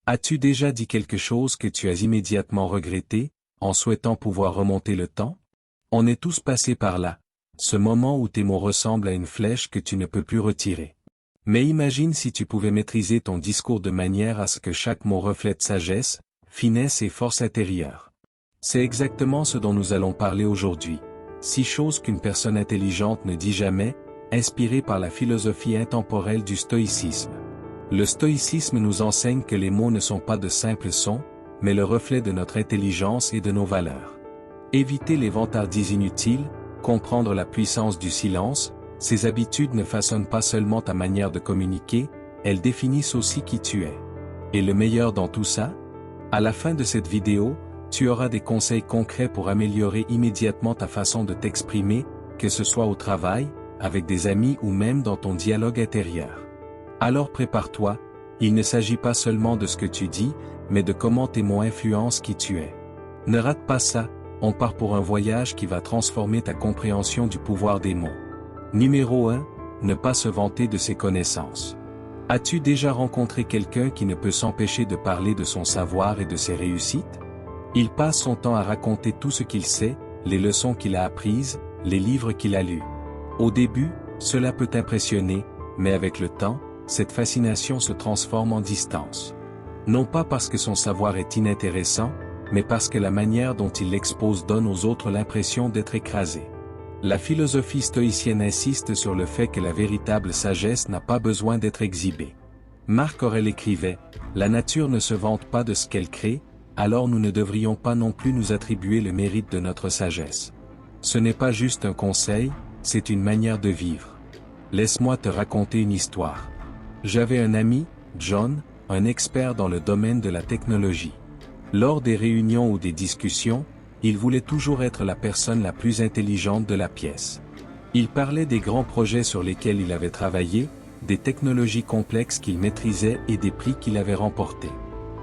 As-tu déjà dit quelque chose que tu as immédiatement regretté, en souhaitant pouvoir remonter le temps? On est tous passés par là, ce moment où tes mots ressemblent à une flèche que tu ne peux plus retirer. Mais imagine si tu pouvais maîtriser ton discours de manière à ce que chaque mot reflète sagesse, finesse et force intérieure. C'est exactement ce dont nous allons parler aujourd'hui. 6 choses qu'une personne intelligente ne dit jamais, inspirées par la philosophie intemporelle du stoïcisme. Le stoïcisme nous enseigne que les mots ne sont pas de simples sons, mais le reflet de notre intelligence et de nos valeurs. Éviter les vantardises inutiles, comprendre la puissance du silence, ces habitudes ne façonnent pas seulement ta manière de communiquer, elles définissent aussi qui tu es. Et le meilleur dans tout ça? À la fin de cette vidéo, tu auras des conseils concrets pour améliorer immédiatement ta façon de t'exprimer, que ce soit au travail, avec des amis ou même dans ton dialogue intérieur. Alors prépare-toi, il ne s'agit pas seulement de ce que tu dis, mais de comment tes mots influencent qui tu es. Ne rate pas ça, on part pour un voyage qui va transformer ta compréhension du pouvoir des mots. Numéro 1, ne pas se vanter de ses connaissances. As-tu déjà rencontré quelqu'un qui ne peut s'empêcher de parler de son savoir et de ses réussites? Il passe son temps à raconter tout ce qu'il sait, les leçons qu'il a apprises, les livres qu'il a lus. Au début, cela peut impressionner, mais avec le temps, cette fascination se transforme en distance. Non pas parce que son savoir est inintéressant, mais parce que la manière dont il l'expose donne aux autres l'impression d'être écrasé. La philosophie stoïcienne insiste sur le fait que la véritable sagesse n'a pas besoin d'être exhibée. Marc Aurèle écrivait « La nature ne se vante pas de ce qu'elle crée, alors nous ne devrions pas non plus nous attribuer le mérite de notre sagesse. » Ce n'est pas juste un conseil, c'est une manière de vivre. Laisse-moi te raconter une histoire. J'avais un ami, John, un expert dans le domaine de la technologie. Lors des réunions ou des discussions, il voulait toujours être la personne la plus intelligente de la pièce. Il parlait des grands projets sur lesquels il avait travaillé, des technologies complexes qu'il maîtrisait et des prix qu'il avait remportés.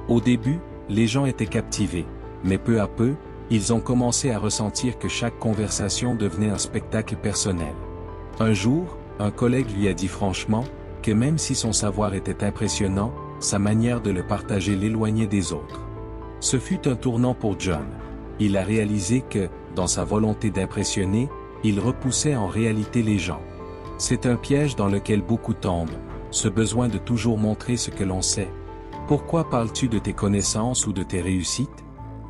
Au début, les gens étaient captivés, mais peu à peu, ils ont commencé à ressentir que chaque conversation devenait un spectacle personnel. Un jour, un collègue lui a dit franchement que même si son savoir était impressionnant, sa manière de le partager l'éloignait des autres. Ce fut un tournant pour John. Il a réalisé que, dans sa volonté d'impressionner, il repoussait en réalité les gens. C'est un piège dans lequel beaucoup tombent, ce besoin de toujours montrer ce que l'on sait. Pourquoi parles-tu de tes connaissances ou de tes réussites?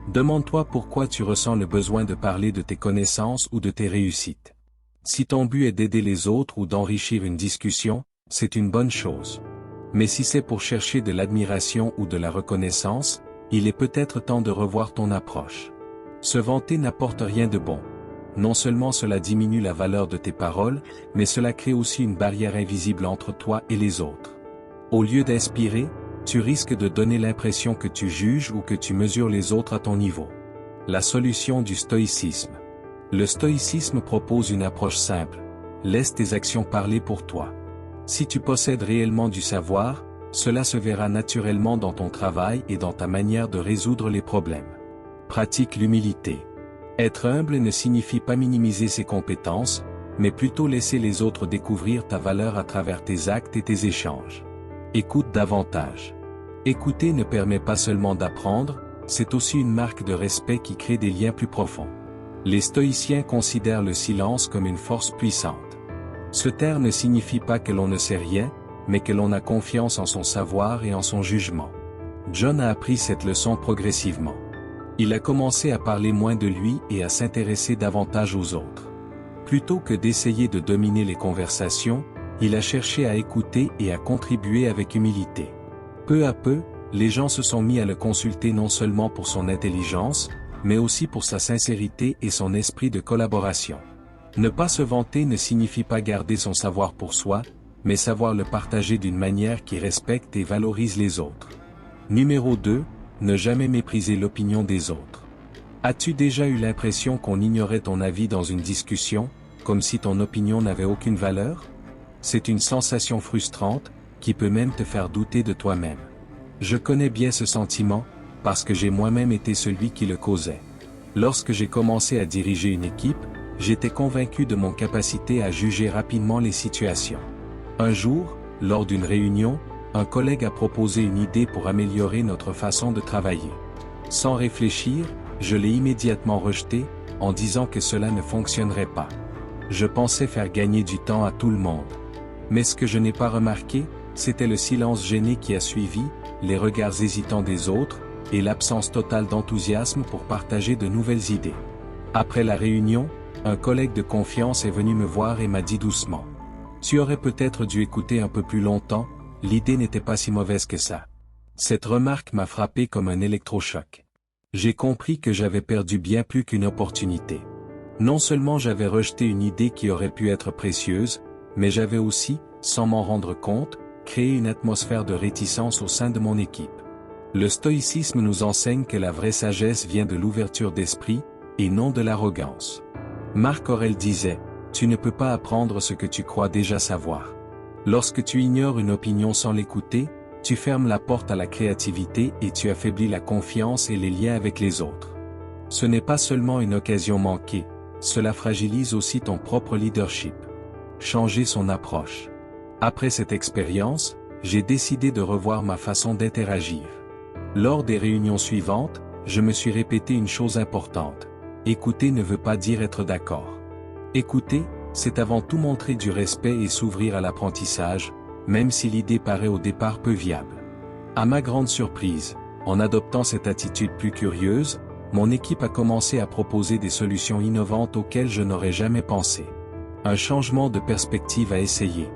Demande-toi pourquoi tu ressens le besoin de parler de tes connaissances ou de tes réussites. Si ton but est d'aider les autres ou d'enrichir une discussion, c'est une bonne chose. Mais si c'est pour chercher de l'admiration ou de la reconnaissance, il est peut-être temps de revoir ton approche. Se vanter n'apporte rien de bon. Non seulement cela diminue la valeur de tes paroles, mais cela crée aussi une barrière invisible entre toi et les autres. Au lieu d'inspirer, tu risques de donner l'impression que tu juges ou que tu mesures les autres à ton niveau. La solution du stoïcisme. Le stoïcisme propose une approche simple. Laisse tes actions parler pour toi. Si tu possèdes réellement du savoir, cela se verra naturellement dans ton travail et dans ta manière de résoudre les problèmes. Pratique l'humilité. Être humble ne signifie pas minimiser ses compétences, mais plutôt laisser les autres découvrir ta valeur à travers tes actes et tes échanges. Écoute davantage. Écouter ne permet pas seulement d'apprendre, c'est aussi une marque de respect qui crée des liens plus profonds. Les stoïciens considèrent le silence comme une force puissante. Ce terme ne signifie pas que l'on ne sait rien, mais que l'on a confiance en son savoir et en son jugement. John a appris cette leçon progressivement. Il a commencé à parler moins de lui et à s'intéresser davantage aux autres. Plutôt que d'essayer de dominer les conversations, il a cherché à écouter et à contribuer avec humilité. Peu à peu, les gens se sont mis à le consulter non seulement pour son intelligence, mais aussi pour sa sincérité et son esprit de collaboration. Ne pas se vanter ne signifie pas garder son savoir pour soi, mais savoir le partager d'une manière qui respecte et valorise les autres. Numéro 2, ne jamais mépriser l'opinion des autres. As-tu déjà eu l'impression qu'on ignorait ton avis dans une discussion, comme si ton opinion n'avait aucune valeur? C'est une sensation frustrante, qui peut même te faire douter de toi-même. Je connais bien ce sentiment, parce que j'ai moi-même été celui qui le causait. Lorsque j'ai commencé à diriger une équipe, j'étais convaincu de mon capacité à juger rapidement les situations. Un jour, lors d'une réunion, un collègue a proposé une idée pour améliorer notre façon de travailler. Sans réfléchir, je l'ai immédiatement rejeté, en disant que cela ne fonctionnerait pas. Je pensais faire gagner du temps à tout le monde. Mais ce que je n'ai pas remarqué, c'était le silence gêné qui a suivi, les regards hésitants des autres, et l'absence totale d'enthousiasme pour partager de nouvelles idées. Après la réunion, un collègue de confiance est venu me voir et m'a dit doucement: « Tu aurais peut-être dû écouter un peu plus longtemps, l'idée n'était pas si mauvaise que ça. » Cette remarque m'a frappé comme un électrochoc. J'ai compris que j'avais perdu bien plus qu'une opportunité. Non seulement j'avais rejeté une idée qui aurait pu être précieuse, mais j'avais aussi, sans m'en rendre compte, créé une atmosphère de réticence au sein de mon équipe. Le stoïcisme nous enseigne que la vraie sagesse vient de l'ouverture d'esprit, et non de l'arrogance. Marc Aurèle disait: « Tu ne peux pas apprendre ce que tu crois déjà savoir. » Lorsque tu ignores une opinion sans l'écouter, tu fermes la porte à la créativité et tu affaiblis la confiance et les liens avec les autres. Ce n'est pas seulement une occasion manquée, cela fragilise aussi ton propre leadership. Changer son approche. Après cette expérience, j'ai décidé de revoir ma façon d'interagir. Lors des réunions suivantes, je me suis répété une chose importante. Écouter ne veut pas dire être d'accord. Écouter, c'est avant tout montrer du respect et s'ouvrir à l'apprentissage, même si l'idée paraît au départ peu viable. À ma grande surprise, en adoptant cette attitude plus curieuse, mon équipe a commencé à proposer des solutions innovantes auxquelles je n'aurais jamais pensé. Un changement de perspective à essayer.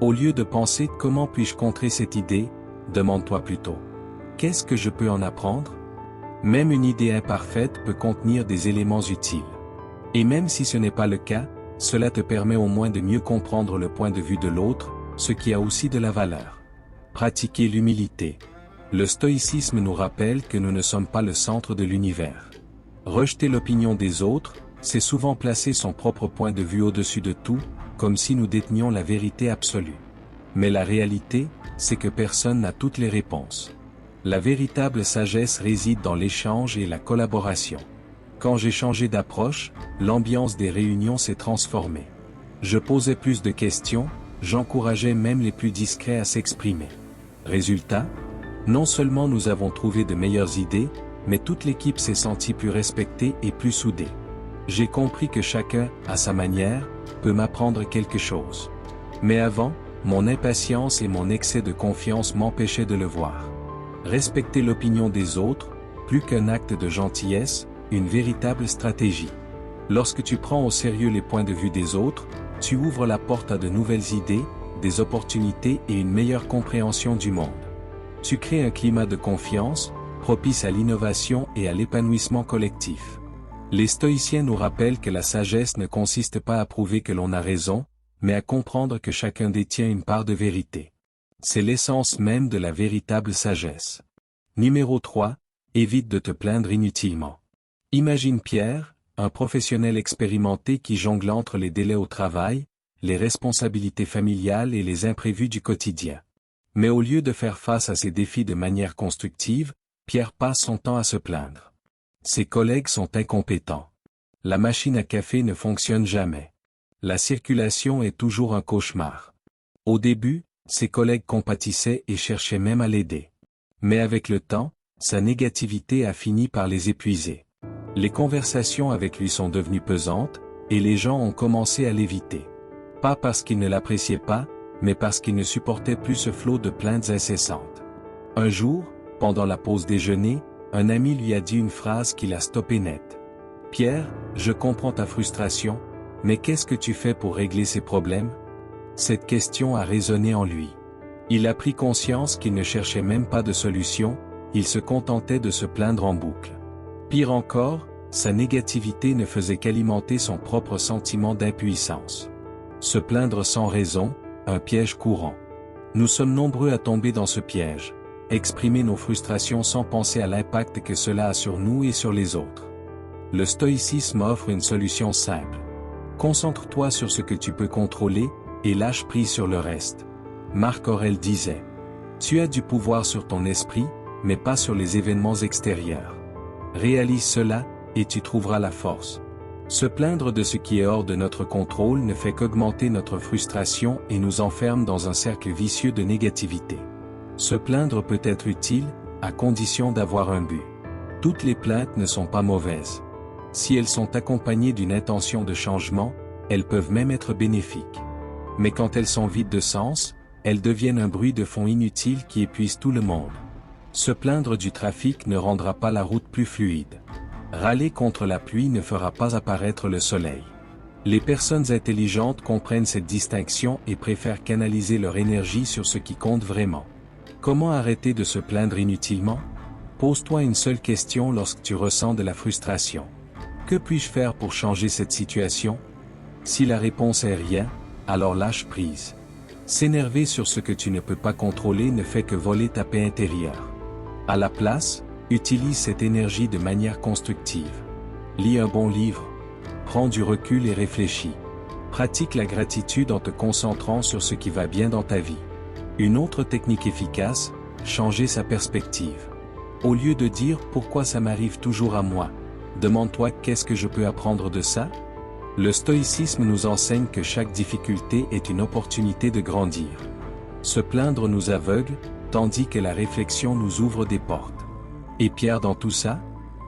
Au lieu de penser « Comment puis-je contrer cette idée ?», demande-toi plutôt « Qu'est-ce que je peux en apprendre ?» Même une idée imparfaite peut contenir des éléments utiles. Et même si ce n'est pas le cas, cela te permet au moins de mieux comprendre le point de vue de l'autre, ce qui a aussi de la valeur. Pratiquer l'humilité. Le stoïcisme nous rappelle que nous ne sommes pas le centre de l'univers. Rejeter l'opinion des autres, c'est souvent placer son propre point de vue au-dessus de tout, comme si nous détenions la vérité absolue. Mais la réalité, c'est que personne n'a toutes les réponses. La véritable sagesse réside dans l'échange et la collaboration. Quand j'ai changé d'approche, l'ambiance des réunions s'est transformée. Je posais plus de questions, j'encourageais même les plus discrets à s'exprimer. Résultat, non seulement nous avons trouvé de meilleures idées, mais toute l'équipe s'est sentie plus respectée et plus soudée. J'ai compris que chacun, à sa manière, peut m'apprendre quelque chose. Mais avant, mon impatience et mon excès de confiance m'empêchaient de le voir. Respecter l'opinion des autres, plus qu'un acte de gentillesse, une véritable stratégie. Lorsque tu prends au sérieux les points de vue des autres, tu ouvres la porte à de nouvelles idées, des opportunités et une meilleure compréhension du monde. Tu crées un climat de confiance, propice à l'innovation et à l'épanouissement collectif. Les stoïciens nous rappellent que la sagesse ne consiste pas à prouver que l'on a raison, mais à comprendre que chacun détient une part de vérité. C'est l'essence même de la véritable sagesse. Numéro 3. Évite de te plaindre inutilement. Imagine Pierre, un professionnel expérimenté qui jongle entre les délais au travail, les responsabilités familiales et les imprévus du quotidien. Mais au lieu de faire face à ces défis de manière constructive, Pierre passe son temps à se plaindre. Ses collègues sont incompétents. La machine à café ne fonctionne jamais. La circulation est toujours un cauchemar. Au début, ses collègues compatissaient et cherchaient même à l'aider. Mais avec le temps, sa négativité a fini par les épuiser. Les conversations avec lui sont devenues pesantes, et les gens ont commencé à l'éviter. Pas parce qu'ils ne l'appréciaient pas, mais parce qu'ils ne supportaient plus ce flot de plaintes incessantes. Un jour, pendant la pause déjeuner, un ami lui a dit une phrase qui l'a stoppé net. « Pierre, je comprends ta frustration, mais qu'est-ce que tu fais pour régler ces problèmes ?» Cette question a résonné en lui. Il a pris conscience qu'il ne cherchait même pas de solution, il se contentait de se plaindre en boucle. Pire encore, sa négativité ne faisait qu'alimenter son propre sentiment d'impuissance. Se plaindre sans raison, un piège courant. Nous sommes nombreux à tomber dans ce piège, exprimer nos frustrations sans penser à l'impact que cela a sur nous et sur les autres. Le stoïcisme offre une solution simple. Concentre-toi sur ce que tu peux contrôler, et lâche prise sur le reste. Marc Aurèle disait: « Tu as du pouvoir sur ton esprit, mais pas sur les événements extérieurs. Réalise cela, et tu trouveras la force. » Se plaindre de ce qui est hors de notre contrôle ne fait qu'augmenter notre frustration et nous enferme dans un cercle vicieux de négativité. Se plaindre peut être utile, à condition d'avoir un but. Toutes les plaintes ne sont pas mauvaises. Si elles sont accompagnées d'une intention de changement, elles peuvent même être bénéfiques. Mais quand elles sont vides de sens, elles deviennent un bruit de fond inutile qui épuise tout le monde. Se plaindre du trafic ne rendra pas la route plus fluide. Râler contre la pluie ne fera pas apparaître le soleil. Les personnes intelligentes comprennent cette distinction et préfèrent canaliser leur énergie sur ce qui compte vraiment. Comment arrêter de se plaindre inutilement? Pose-toi une seule question lorsque tu ressens de la frustration. Que puis-je faire pour changer cette situation? Si la réponse est rien, alors lâche prise. S'énerver sur ce que tu ne peux pas contrôler ne fait que voler ta paix intérieure. À la place, utilise cette énergie de manière constructive. Lis un bon livre. Prends du recul et réfléchis. Pratique la gratitude en te concentrant sur ce qui va bien dans ta vie. Une autre technique efficace, changer sa perspective. Au lieu de dire « pourquoi ça m'arrive toujours à moi », demande-toi « qu'est-ce que je peux apprendre de ça ?» Le stoïcisme nous enseigne que chaque difficulté est une opportunité de grandir. Se plaindre nous aveugle, tandis que la réflexion nous ouvre des portes. Et Pierre dans tout ça?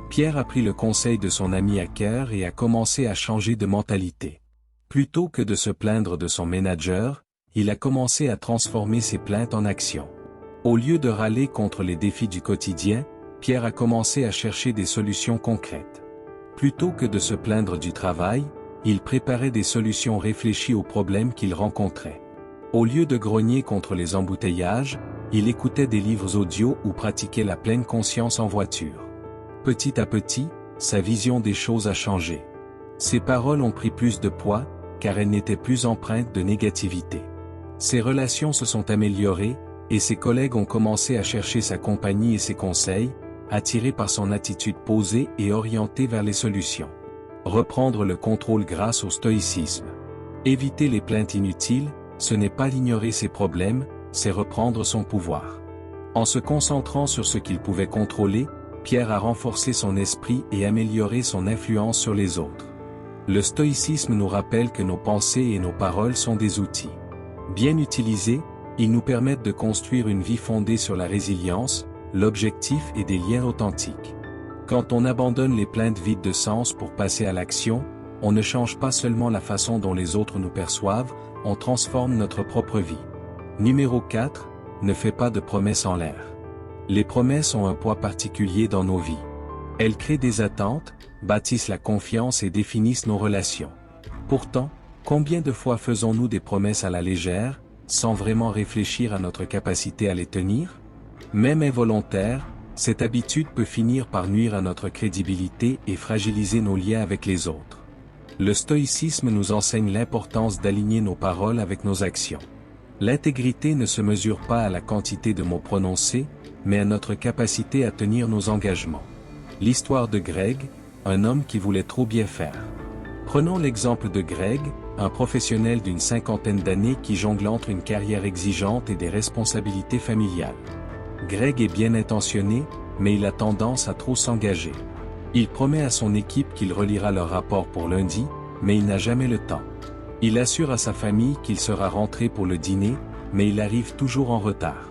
Pierre a pris le conseil de son ami à cœur et a commencé à changer de mentalité. Plutôt que de se plaindre de son manager, il a commencé à transformer ses plaintes en action. Au lieu de râler contre les défis du quotidien, Pierre a commencé à chercher des solutions concrètes. Plutôt que de se plaindre du travail, il préparait des solutions réfléchies aux problèmes qu'il rencontrait. Au lieu de grogner contre les embouteillages, il écoutait des livres audio ou pratiquait la pleine conscience en voiture. Petit à petit, sa vision des choses a changé. Ses paroles ont pris plus de poids, car elles n'étaient plus empreintes de négativité. Ses relations se sont améliorées, et ses collègues ont commencé à chercher sa compagnie et ses conseils, attirés par son attitude posée et orientée vers les solutions. Reprendre le contrôle grâce au stoïcisme. Éviter les plaintes inutiles, ce n'est pas ignorer ses problèmes, c'est reprendre son pouvoir. En se concentrant sur ce qu'il pouvait contrôler, Pierre a renforcé son esprit et amélioré son influence sur les autres. Le stoïcisme nous rappelle que nos pensées et nos paroles sont des outils. Bien utilisés, ils nous permettent de construire une vie fondée sur la résilience, l'objectif et des liens authentiques. Quand on abandonne les plaintes vides de sens pour passer à l'action, on ne change pas seulement la façon dont les autres nous perçoivent, on transforme notre propre vie. Numéro 4, ne fais pas de promesses en l'air. Les promesses ont un poids particulier dans nos vies. Elles créent des attentes, bâtissent la confiance et définissent nos relations. Pourtant, combien de fois faisons-nous des promesses à la légère, sans vraiment réfléchir à notre capacité à les tenir? Même involontaire, cette habitude peut finir par nuire à notre crédibilité et fragiliser nos liens avec les autres. Le stoïcisme nous enseigne l'importance d'aligner nos paroles avec nos actions. L'intégrité ne se mesure pas à la quantité de mots prononcés, mais à notre capacité à tenir nos engagements. L'histoire de Greg, un homme qui voulait trop bien faire. Prenons l'exemple de Greg, un professionnel d'une cinquantaine d'années qui jongle entre une carrière exigeante et des responsabilités familiales. Greg est bien intentionné, mais il a tendance à trop s'engager. Il promet à son équipe qu'il relira leur rapport pour lundi, mais il n'a jamais le temps. Il assure à sa famille qu'il sera rentré pour le dîner, mais il arrive toujours en retard.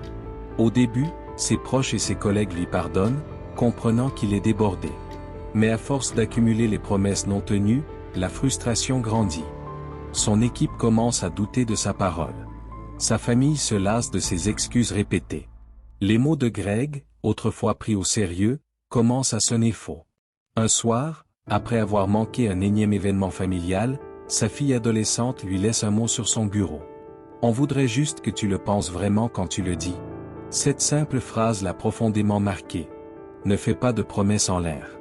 Au début, ses proches et ses collègues lui pardonnent, comprenant qu'il est débordé. Mais à force d'accumuler les promesses non tenues, la frustration grandit. Son équipe commence à douter de sa parole. Sa famille se lasse de ses excuses répétées. Les mots de Greg, autrefois pris au sérieux, commencent à sonner faux. Un soir, après avoir manqué un énième événement familial, sa fille adolescente lui laisse un mot sur son bureau. « On voudrait juste que tu le penses vraiment quand tu le dis. » Cette simple phrase l'a profondément marqué. Ne fais pas de promesses en l'air.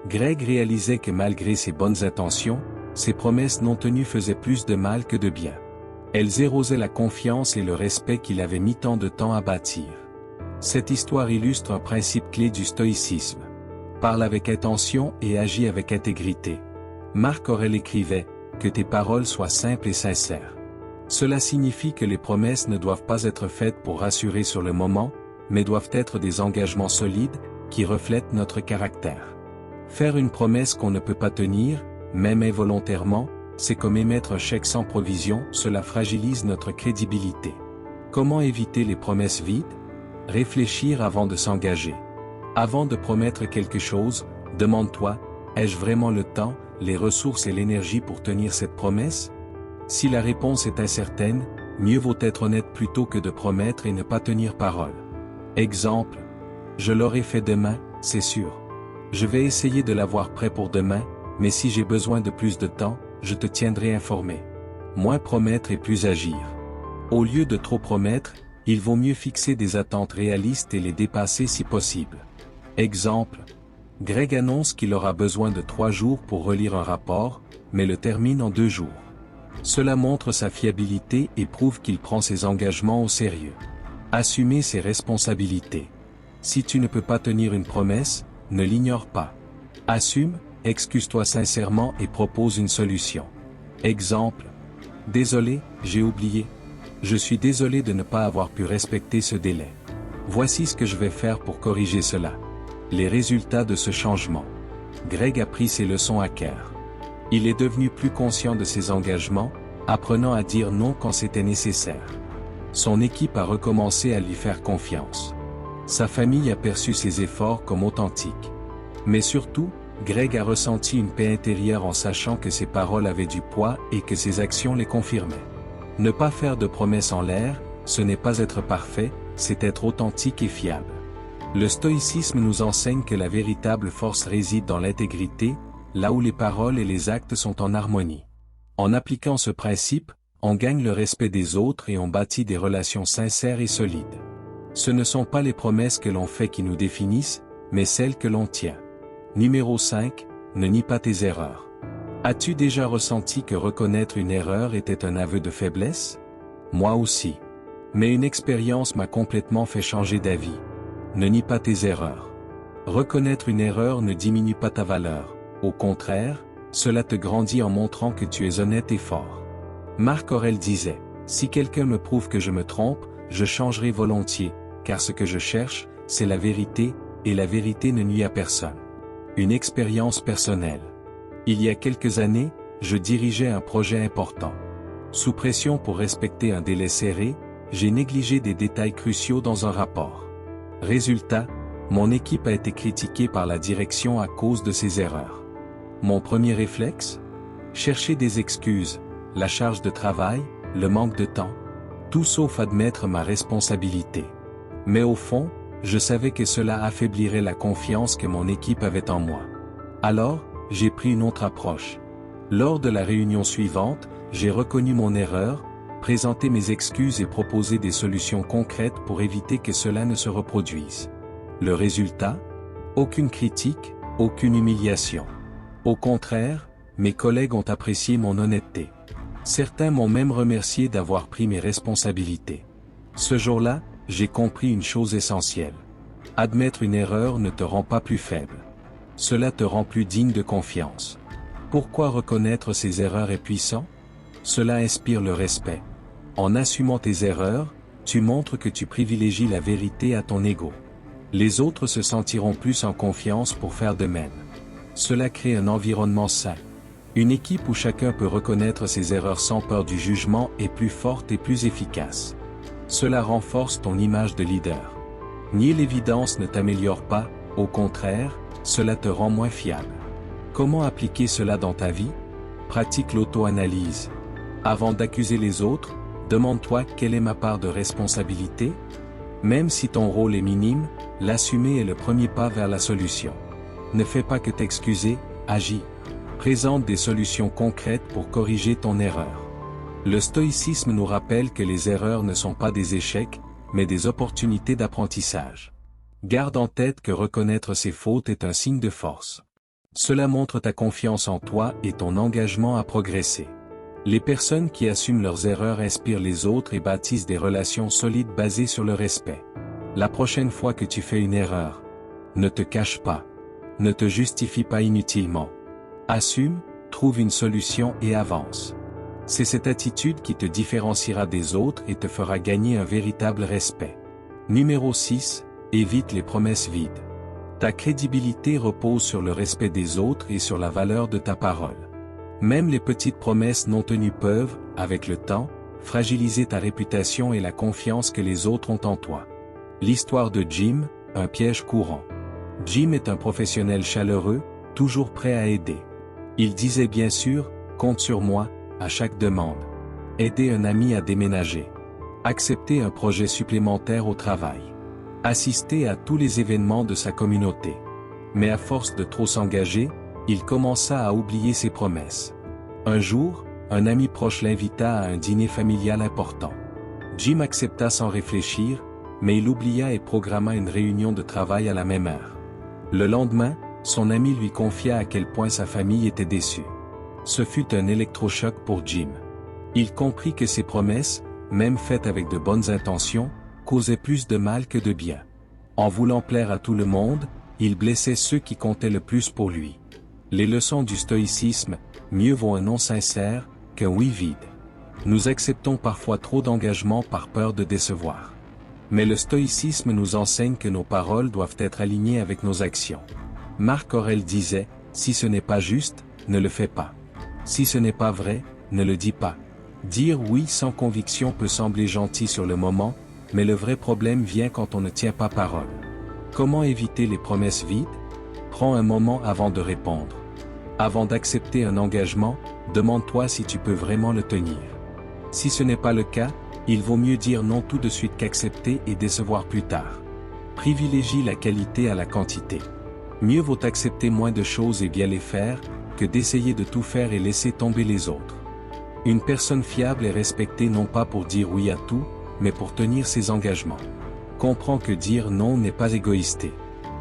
Greg réalisait que malgré ses bonnes intentions, ses promesses non tenues faisaient plus de mal que de bien. Elles érosaient la confiance et le respect qu'il avait mis tant de temps à bâtir. Cette histoire illustre un principe clé du stoïcisme. Parle avec intention et agis avec intégrité. Marc Aurèle écrivait « Que tes paroles soient simples et sincères ». Cela signifie que les promesses ne doivent pas être faites pour rassurer sur le moment, mais doivent être des engagements solides, qui reflètent notre caractère. Faire une promesse qu'on ne peut pas tenir, même involontairement, c'est comme émettre un chèque sans provision, cela fragilise notre crédibilité. Comment éviter les promesses vides? Réfléchir avant de s'engager. Avant de promettre quelque chose, demande-toi, ai-je vraiment le temps, les ressources et l'énergie pour tenir cette promesse? Si la réponse est incertaine, mieux vaut être honnête plutôt que de promettre et ne pas tenir parole. Exemple. Je l'aurai fait demain, c'est sûr. Je vais essayer de l'avoir prêt pour demain, mais si j'ai besoin de plus de temps, je te tiendrai informé. Moins promettre et plus agir. Au lieu de trop promettre, il vaut mieux fixer des attentes réalistes et les dépasser si possible. Exemple. Greg annonce qu'il aura besoin de 3 jours pour relire un rapport, mais le termine en 2 jours. Cela montre sa fiabilité et prouve qu'il prend ses engagements au sérieux. Assumer ses responsabilités. Si tu ne peux pas tenir une promesse, ne l'ignore pas. Assume, excuse-toi sincèrement et propose une solution. Exemple. Désolé, j'ai oublié. Je suis désolé de ne pas avoir pu respecter ce délai. Voici ce que je vais faire pour corriger cela. Les résultats de ce changement. Greg a pris ses leçons à cœur. Il est devenu plus conscient de ses engagements, apprenant à dire non quand c'était nécessaire. Son équipe a recommencé à lui faire confiance. Sa famille a perçu ses efforts comme authentiques. Mais surtout, Greg a ressenti une paix intérieure en sachant que ses paroles avaient du poids et que ses actions les confirmaient. Ne pas faire de promesses en l'air, ce n'est pas être parfait, c'est être authentique et fiable. Le stoïcisme nous enseigne que la véritable force réside dans l'intégrité, là où les paroles et les actes sont en harmonie. En appliquant ce principe, on gagne le respect des autres et on bâtit des relations sincères et solides. Ce ne sont pas les promesses que l'on fait qui nous définissent, mais celles que l'on tient. Numéro 5, ne nie pas tes erreurs. As-tu déjà ressenti que reconnaître une erreur était un aveu de faiblesse? Moi aussi. Mais une expérience m'a complètement fait changer d'avis. Ne nie pas tes erreurs. Reconnaître une erreur ne diminue pas ta valeur. Au contraire, cela te grandit en montrant que tu es honnête et fort. Marc Aurèle disait, « Si quelqu'un me prouve que je me trompe, je changerai volontiers, car ce que je cherche, c'est la vérité, et la vérité ne nuit à personne. » Une expérience personnelle. Il y a quelques années, je dirigeais un projet important. Sous pression pour respecter un délai serré, j'ai négligé des détails cruciaux dans un rapport. Résultat, mon équipe a été critiquée par la direction à cause de ses erreurs. Mon premier réflexe? Chercher des excuses, la charge de travail, le manque de temps. Tout sauf admettre ma responsabilité. Mais au fond, je savais que cela affaiblirait la confiance que mon équipe avait en moi. Alors, j'ai pris une autre approche. Lors de la réunion suivante, j'ai reconnu mon erreur, présenté mes excuses et proposé des solutions concrètes pour éviter que cela ne se reproduise. Le résultat? Aucune critique, aucune humiliation. Au contraire, mes collègues ont apprécié mon honnêteté. Certains m'ont même remercié d'avoir pris mes responsabilités. Ce jour-là, j'ai compris une chose essentielle. Admettre une erreur ne te rend pas plus faible. Cela te rend plus digne de confiance. Pourquoi reconnaître ses erreurs est puissant? Cela inspire le respect. En assumant tes erreurs, tu montres que tu privilégies la vérité à ton ego. Les autres se sentiront plus en confiance pour faire de même. Cela crée un environnement sain. Une équipe où chacun peut reconnaître ses erreurs sans peur du jugement est plus forte et plus efficace. Cela renforce ton image de leader. Nier l'évidence ne t'améliore pas, au contraire, cela te rend moins fiable. Comment appliquer cela dans ta vie? Pratique l'auto-analyse. Avant d'accuser les autres, demande-toi quelle est ma part de responsabilité? Même si ton rôle est minime, l'assumer est le premier pas vers la solution. Ne fais pas que t'excuser, agis. Présente des solutions concrètes pour corriger ton erreur. Le stoïcisme nous rappelle que les erreurs ne sont pas des échecs, mais des opportunités d'apprentissage. Garde en tête que reconnaître ses fautes est un signe de force. Cela montre ta confiance en toi et ton engagement à progresser. Les personnes qui assument leurs erreurs inspirent les autres et bâtissent des relations solides basées sur le respect. La prochaine fois que tu fais une erreur, ne te cache pas. Ne te justifie pas inutilement. Assume, trouve une solution et avance. C'est cette attitude qui te différenciera des autres et te fera gagner un véritable respect. Numéro 6, évite les promesses vides. Ta crédibilité repose sur le respect des autres et sur la valeur de ta parole. Même les petites promesses non tenues peuvent, avec le temps, fragiliser ta réputation et la confiance que les autres ont en toi. L'histoire de Jim, un piège courant. Jim est un professionnel chaleureux, toujours prêt à aider. Il disait bien sûr, compte sur moi, à chaque demande. Aider un ami à déménager. Accepter un projet supplémentaire au travail. Assister à tous les événements de sa communauté. Mais à force de trop s'engager, il commença à oublier ses promesses. Un jour, un ami proche l'invita à un dîner familial important. Jim accepta sans réfléchir, mais il oublia et programma une réunion de travail à la même heure. Le lendemain, son ami lui confia à quel point sa famille était déçue. Ce fut un électrochoc pour Jim. Il comprit que ses promesses, même faites avec de bonnes intentions, causaient plus de mal que de bien. En voulant plaire à tout le monde, il blessait ceux qui comptaient le plus pour lui. Les leçons du stoïcisme, mieux vaut un non sincère qu'un oui vide. Nous acceptons parfois trop d'engagement par peur de décevoir. Mais le stoïcisme nous enseigne que nos paroles doivent être alignées avec nos actions. Marc Aurèle disait, « Si ce n'est pas juste, ne le fais pas. Si ce n'est pas vrai, ne le dis pas. » Dire oui sans conviction peut sembler gentil sur le moment, mais le vrai problème vient quand on ne tient pas parole. Comment éviter les promesses vides? Prends un moment avant de répondre. Avant d'accepter un engagement, demande-toi si tu peux vraiment le tenir. Si ce n'est pas le cas, il vaut mieux dire non tout de suite qu'accepter et décevoir plus tard. Privilégie la qualité à la quantité. Mieux vaut accepter moins de choses et bien les faire, que d'essayer de tout faire et laisser tomber les autres. Une personne fiable est respectée non pas pour dire oui à tout, mais pour tenir ses engagements. Comprends que dire non n'est pas égoïsté.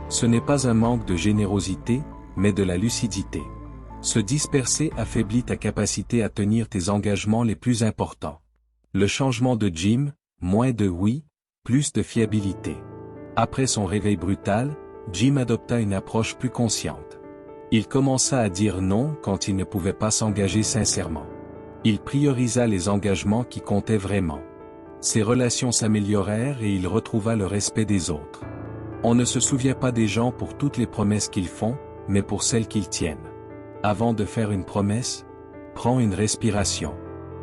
Ce n'est pas un manque de générosité, mais de la lucidité. Se disperser affaiblit ta capacité à tenir tes engagements les plus importants. Le changement de Jim, moins de oui, plus de fiabilité. Après son réveil brutal, Jim adopta une approche plus consciente. Il commença à dire non quand il ne pouvait pas s'engager sincèrement. Il priorisa les engagements qui comptaient vraiment. Ses relations s'améliorèrent et il retrouva le respect des autres. On ne se souvient pas des gens pour toutes les promesses qu'ils font, mais pour celles qu'ils tiennent. Avant de faire une promesse, prends une respiration.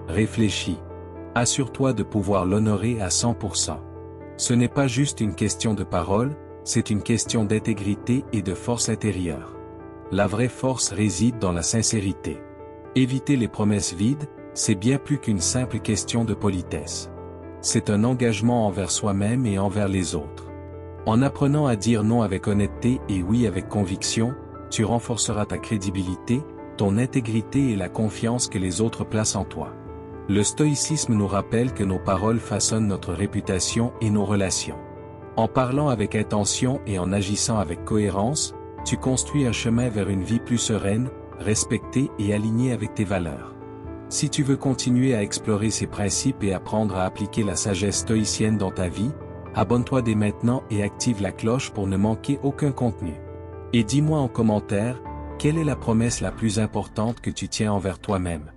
Réfléchis. Assure-toi de pouvoir l'honorer à 100%. Ce n'est pas juste une question de parole, c'est une question d'intégrité et de force intérieure. La vraie force réside dans la sincérité. Éviter les promesses vides, c'est bien plus qu'une simple question de politesse. C'est un engagement envers soi-même et envers les autres. En apprenant à dire non avec honnêteté et oui avec conviction, tu renforceras ta crédibilité, ton intégrité et la confiance que les autres placent en toi. Le stoïcisme nous rappelle que nos paroles façonnent notre réputation et nos relations. En parlant avec intention et en agissant avec cohérence, tu construis un chemin vers une vie plus sereine, respectée et alignée avec tes valeurs. Si tu veux continuer à explorer ces principes et apprendre à appliquer la sagesse stoïcienne dans ta vie, abonne-toi dès maintenant et active la cloche pour ne manquer aucun contenu. Et dis-moi en commentaire, quelle est la promesse la plus importante que tu tiens envers toi-même?